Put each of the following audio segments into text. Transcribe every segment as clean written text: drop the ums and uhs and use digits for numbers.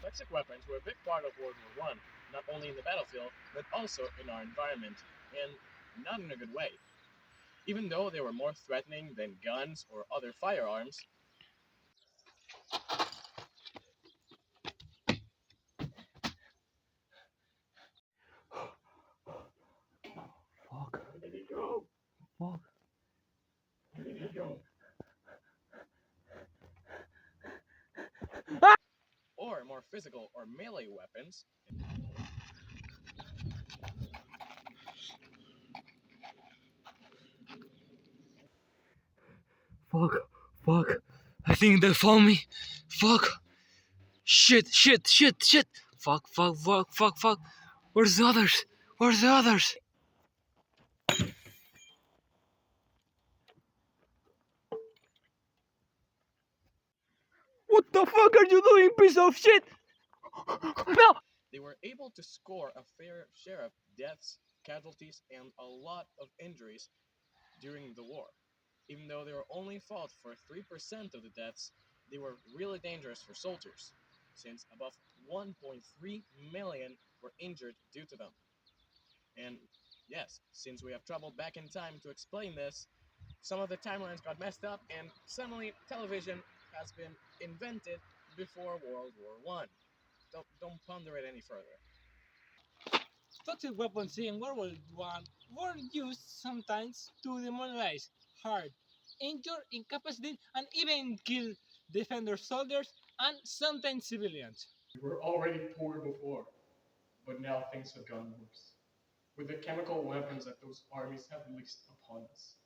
Toxic weapons were a big part of World War I, not only in the battlefield, but also in our environment, and not in a good way. Even though they were more threatening than guns or other firearms, Fuck. Fuck. or more physical or melee weapons, Fuck. Fuck. I think they found me. Fuck. Shit. Fuck. Where's the others? Where's the others? What the fuck are you doing, piece of shit? No! they were able to score a fair share of deaths, casualties, and a lot of injuries during the war. Even though they were only fought for 3% of the deaths, they were really dangerous for soldiers, since above 1.3 million were injured due to them. And yes, since we have traveled back in time to explain this, some of the timelines got messed up, and suddenly television has been invented before World War One. Don't ponder it any further. Toxic weapons in World War I were used sometimes to demoralize, hurt, injure, incapacitate, and even kill defender soldiers and sometimes civilians. We were already poor before, but now things have gotten worse. With the chemical weapons that those armies have released upon us,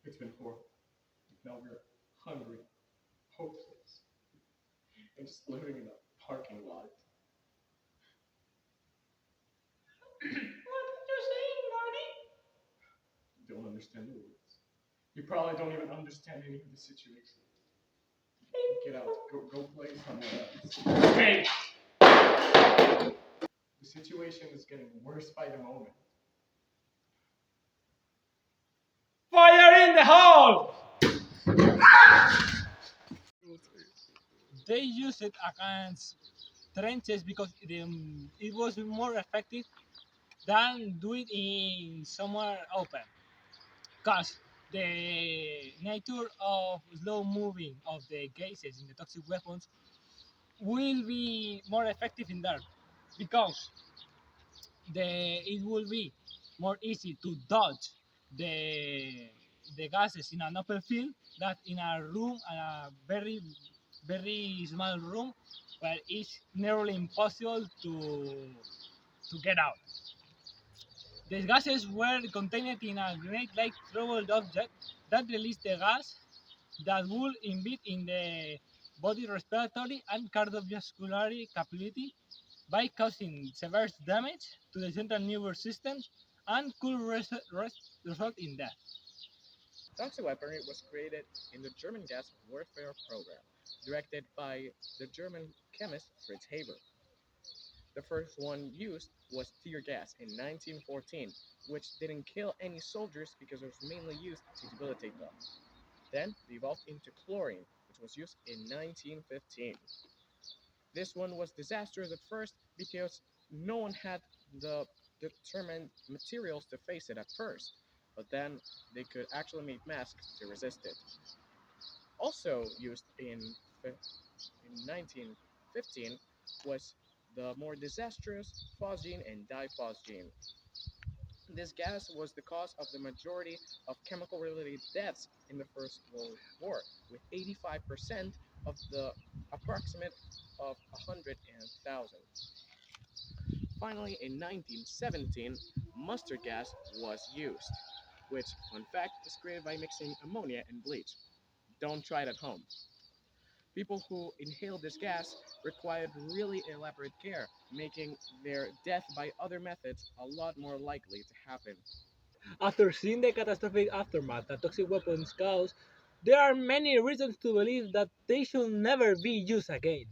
it's been horrible. Now we're hungry, hopeless, and just living in a parking lot. You don't understand the words. You probably don't even understand any of the situation. Get out. Go play somewhere else. Hey! The situation is getting worse by the moment. Fire in the hole! They used it against trenches because it was more effective than do it in somewhere open. Because the nature of slow moving of the gases in the toxic weapons will be more effective in there because it will be more easy to dodge the gases in an open field than in a room, a very small room where it's nearly impossible to get out. The gases were contained in a grenade-like troubled object that released the gas that would impede in the body respiratory and cardiovascular capability by causing severe damage to the central nervous system and could result in death. Toxic weaponry was created in the German gas warfare program, directed by the German chemist Fritz Haber. The first one used was tear gas in 1914, which didn't kill any soldiers because it was mainly used to debilitate them. Then it evolved into chlorine, which was used in 1915. This one was disastrous at first because no one had the determined materials to face it at first, but then they could actually make masks to resist it. Also used in 1915 was the more disastrous phosgene and diphosgene. This gas was the cause of the majority of chemical-related deaths in the First World War, with 85% of the approximate of 100,000. Finally, in 1917, mustard gas was used, which, fun fact, is created by mixing ammonia and bleach. Don't try it at home. People who inhaled this gas required really elaborate care, making their death by other methods a lot more likely to happen. After seeing the catastrophic aftermath that toxic weapons cause, there are many reasons to believe that they should never be used again.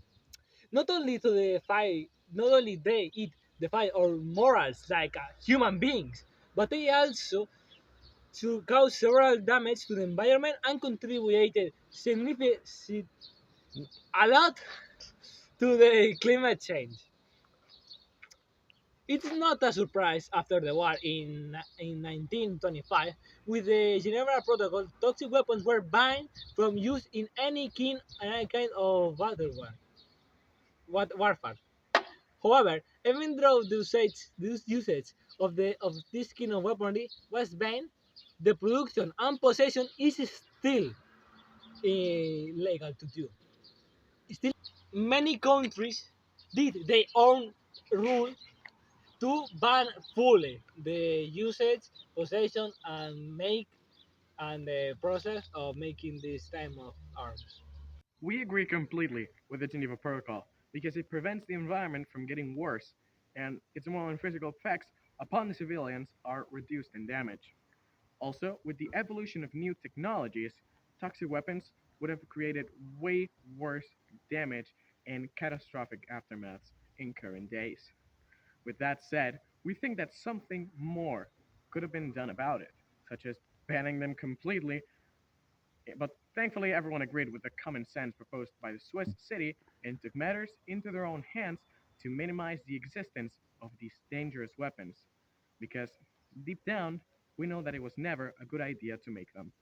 Not only to defy, not only they it defy our morals like human beings, but they also to cause several damage to the environment and contributed significant a lot to the climate change. It's not a surprise after the war in 1925, with the Geneva Protocol, toxic weapons were banned from use in any kind of warfare. However, even though the usage of this kind of weaponry was banned, the production and possession is still legal to do. Still, many countries did their own rule to ban fully the usage, possession, and the process of making this type of arms. We agree completely with the Geneva Protocol because it prevents the environment from getting worse, and its moral and physical effects upon the civilians are reduced and damaged. Also, with the evolution of new technologies, toxic weapons would have created way worse damage and catastrophic aftermaths in current days. With that said, we think that something more could have been done about it, such as banning them completely, but thankfully everyone agreed with the common sense proposed by the Swiss city and took matters into their own hands to minimize the existence of these dangerous weapons, because deep down, we know that it was never a good idea to make them.